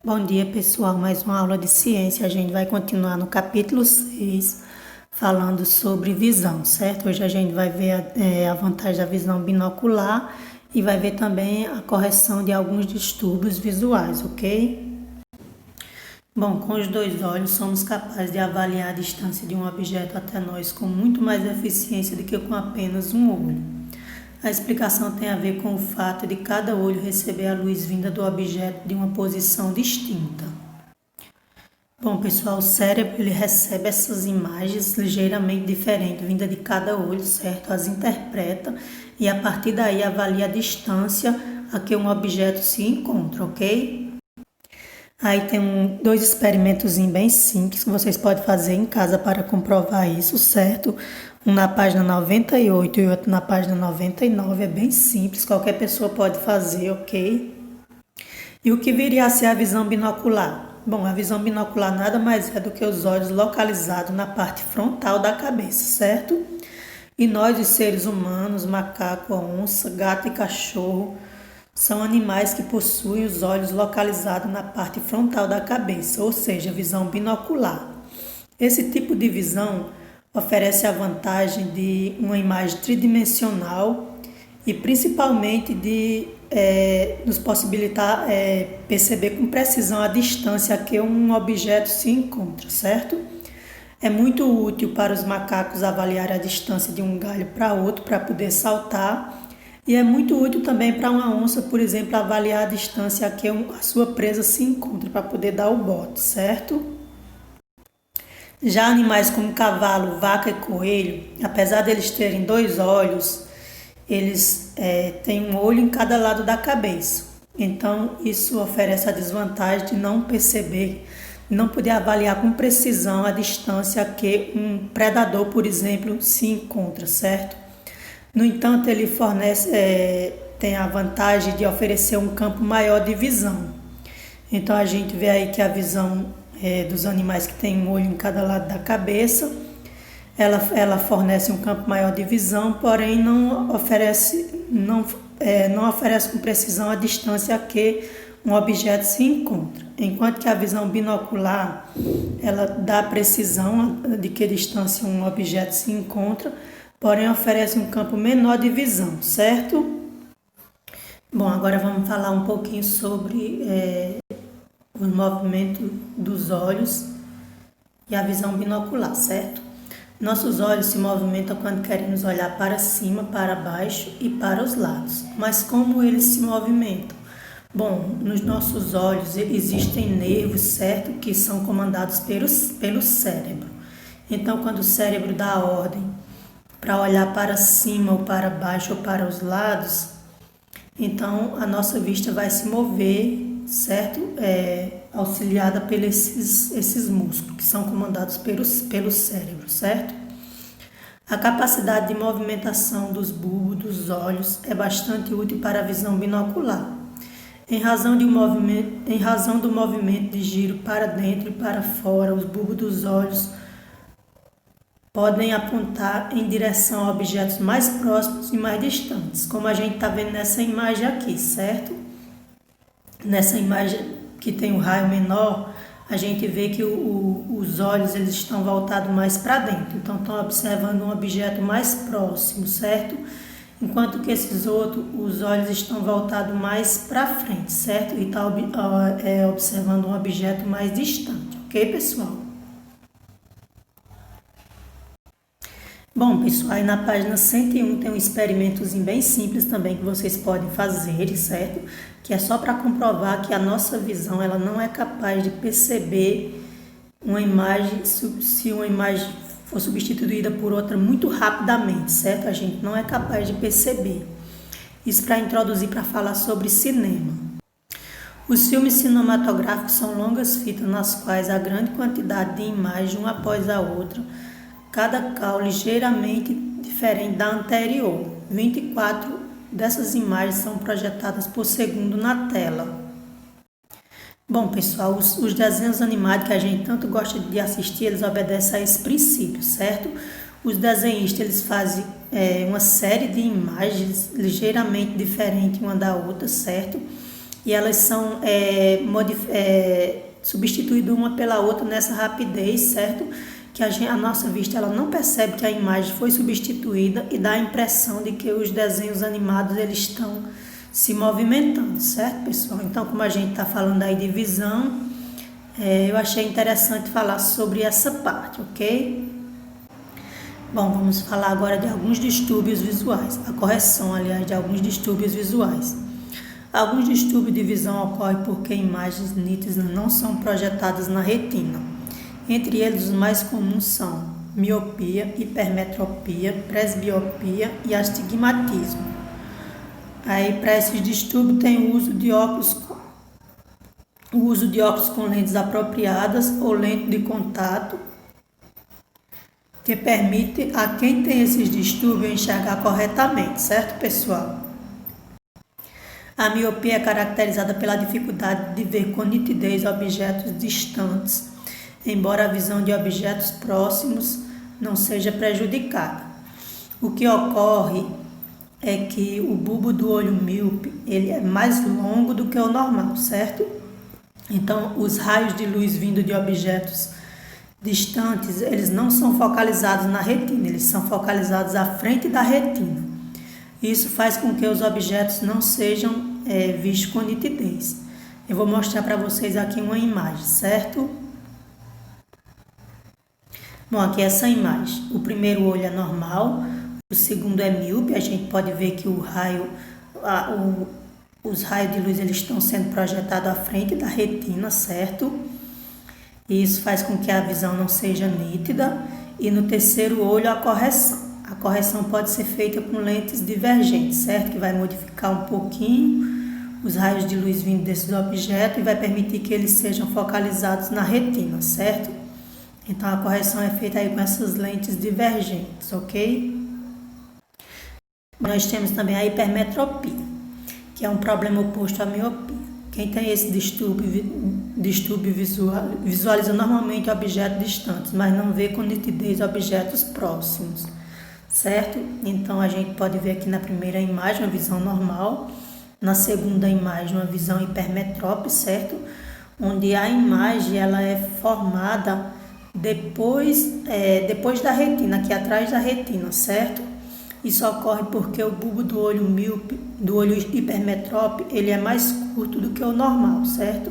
Bom dia, pessoal. Mais uma aula de ciência. A gente vai continuar no capítulo 6, falando sobre visão, certo? Hoje a gente vai ver a vantagem da visão binocular e vai ver também a correção de alguns distúrbios visuais, ok? Bom, com os dois olhos somos capazes de avaliar a distância de um objeto até nós com muito mais eficiência do que com apenas um olho. A explicação tem a ver com o fato de cada olho receber a luz vinda do objeto de uma posição distinta. Bom, pessoal, o cérebro ele recebe essas imagens ligeiramente diferentes, vinda de cada olho, certo? As interpreta e a partir daí avalia a distância a que um objeto se encontra, ok? Aí tem dois experimentos bem simples que vocês podem fazer em casa para comprovar isso, certo? Um na página 98 e outro na página 99, é bem simples, qualquer pessoa pode fazer, ok? E o que viria a ser a visão binocular? Bom, a visão binocular nada mais é do que os olhos localizados na parte frontal da cabeça, certo? E nós, os seres humanos, macaco, onça, gato e cachorro, são animais que possuem os olhos localizados na parte frontal da cabeça, ou seja, visão binocular. Esse tipo de visão oferece a vantagem de uma imagem tridimensional e principalmente de nos possibilitar perceber com precisão a distância a que um objeto se encontra, certo? É muito útil para os macacos avaliar a distância de um galho para outro para poder saltar. E é muito útil também para uma onça, por exemplo, avaliar a distância a que a sua presa se encontra para poder dar o bote, certo? Já animais como cavalo, vaca e coelho, apesar de eles terem dois olhos, eles têm um olho em cada lado da cabeça. Então, isso oferece a desvantagem de não perceber, não poder avaliar com precisão a distância a que um predador, por exemplo, se encontra, certo? No entanto, ele tem a vantagem de oferecer um campo maior de visão. Então, a gente vê aí que a visão dos animais que tem um olho em cada lado da cabeça, ela fornece um campo maior de visão, porém não oferece com precisão a distância a que um objeto se encontra. Enquanto que a visão binocular, ela dá precisão de que distância um objeto se encontra, porém oferece um campo menor de visão, certo? Bom, agora vamos falar um pouquinho sobre o movimento dos olhos e a visão binocular, certo? Nossos olhos se movimentam quando queremos olhar para cima, para baixo e para os lados. Mas como eles se movimentam? Bom, nos nossos olhos existem nervos, certo? Que são comandados pelo cérebro. Então, quando o cérebro dá ordem para olhar para cima ou para baixo ou para os lados, então a nossa vista vai se mover, certo? Auxiliada pelos esses músculos que são comandados pelo cérebro, certo? A capacidade de movimentação dos bulbos dos olhos é bastante útil para a visão binocular. Em razão do movimento de giro para dentro e para fora, os bulbos dos olhos podem apontar em direção a objetos mais próximos e mais distantes, como a gente está vendo nessa imagem aqui, certo? Nessa imagem que tem o raio menor, a gente vê que os olhos eles estão voltados mais para dentro, então estão observando um objeto mais próximo, certo? Enquanto que esses outros, os olhos estão voltados mais para frente, certo? E estão observando um objeto mais distante, ok, pessoal? Bom, pessoal, aí na página 101 tem um experimentozinho bem simples também que vocês podem fazer, certo? Que é só para comprovar que a nossa visão ela não é capaz de perceber uma imagem, se uma imagem for substituída por outra muito rapidamente, certo? A gente não é capaz de perceber. Isso para introduzir, para falar sobre cinema. Os filmes cinematográficos são longas fitas nas quais a grande quantidade de imagens, uma após a outra, cada qual ligeiramente diferente da anterior. 24 dessas imagens são projetadas por segundo na tela. Bom, pessoal, os desenhos animados que a gente tanto gosta de assistir, eles obedecem a esse princípio, certo? Os desenhistas, eles fazem uma série de imagens ligeiramente diferentes uma da outra, certo? e elas são substituídas uma pela outra nessa rapidez, certo? Que a nossa vista ela não percebe que a imagem foi substituída e dá a impressão de que os desenhos animados eles estão se movimentando, certo, pessoal? Então, como a gente está falando aí de visão, eu achei interessante falar sobre essa parte, ok? Bom, vamos falar agora de alguns distúrbios visuais, a correção, aliás, de alguns distúrbios visuais. Alguns distúrbios de visão ocorrem porque imagens nítidas não são projetadas na retina. Entre eles, os mais comuns são miopia, hipermetropia, presbiopia e astigmatismo. Aí, para esses distúrbios, tem o uso de óculos com lentes apropriadas ou lente de contato, que permite a quem tem esses distúrbios enxergar corretamente, certo, pessoal? A miopia é caracterizada pela dificuldade de ver com nitidez objetos distantes, embora a visão de objetos próximos não seja prejudicada. O que ocorre é que o bulbo do olho míope ele é mais longo do que o normal, certo? Então, os raios de luz vindo de objetos distantes, eles não são focalizados na retina, eles são focalizados à frente da retina. Isso faz com que os objetos não sejam vistos com nitidez. Eu vou mostrar para vocês aqui uma imagem, certo? Bom, aqui é essa imagem. O primeiro olho é normal, o segundo é míope. A gente pode ver que os raios de luz eles estão sendo projetados à frente da retina, certo? E isso faz com que a visão não seja nítida. E no terceiro olho, a correção. A correção pode ser feita com lentes divergentes, certo? Que vai modificar um pouquinho os raios de luz vindo desses objetos e vai permitir que eles sejam focalizados na retina, certo? Então, a correção é feita aí com essas lentes divergentes, ok? Nós temos também a hipermetropia, que é um problema oposto à miopia. Quem tem esse distúrbio visualiza normalmente objetos distantes, mas não vê com nitidez objetos próximos, certo? Então, a gente pode ver aqui na primeira imagem uma visão normal, na segunda imagem uma visão hipermetrópica, certo? Onde a imagem ela é formada depois da retina, aqui atrás da retina, certo? Isso ocorre porque o bulbo do olho míope, do olho hipermetrópe, ele é mais curto do que o normal, certo?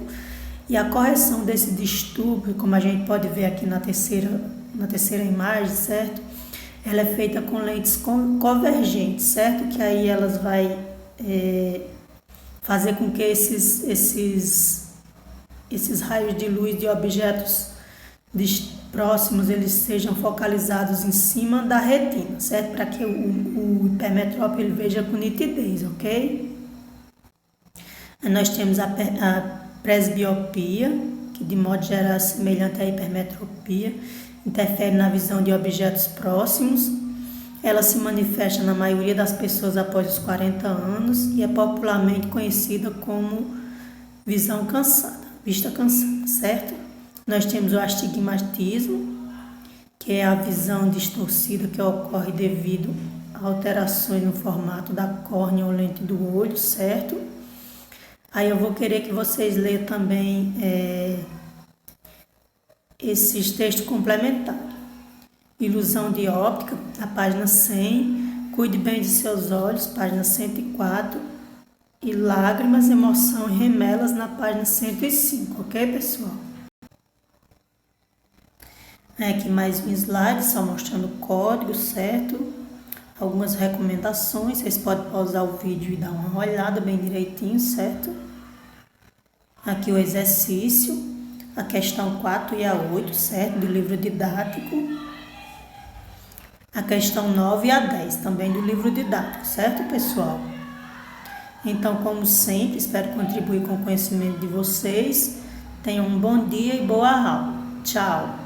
E a correção desse distúrbio, como a gente pode ver aqui na terceira imagem, certo? Ela é feita com lentes convergentes, certo? Que aí elas vai fazer com que esses raios de luz de objetos próximos eles sejam focalizados em cima da retina, certo? Para que o hipermetrópe ele veja com nitidez, ok? Nós temos a presbiopia, que de modo geral é semelhante à hipermetropia, interfere na visão de objetos próximos. Ela se manifesta na maioria das pessoas após os 40 anos e é popularmente conhecida como visão cansada, vista cansada, certo? Nós temos o astigmatismo, que é a visão distorcida que ocorre devido a alterações no formato da córnea ou lente do olho, certo? Aí eu vou querer que vocês leiam também esses textos complementares. Ilusão de óptica, na página 100. Cuide bem de seus olhos, página 104. E lágrimas, emoção e remelas, na página 105, ok, pessoal? Aqui mais um slide, só mostrando o código, certo? Algumas recomendações, vocês podem pausar o vídeo e dar uma olhada bem direitinho, certo? Aqui o exercício, a questão 4 e a 8, certo? Do livro didático. A questão 9 e a 10, também do livro didático, certo, pessoal? Então, como sempre, espero contribuir com o conhecimento de vocês. Tenham um bom dia e boa aula. Tchau!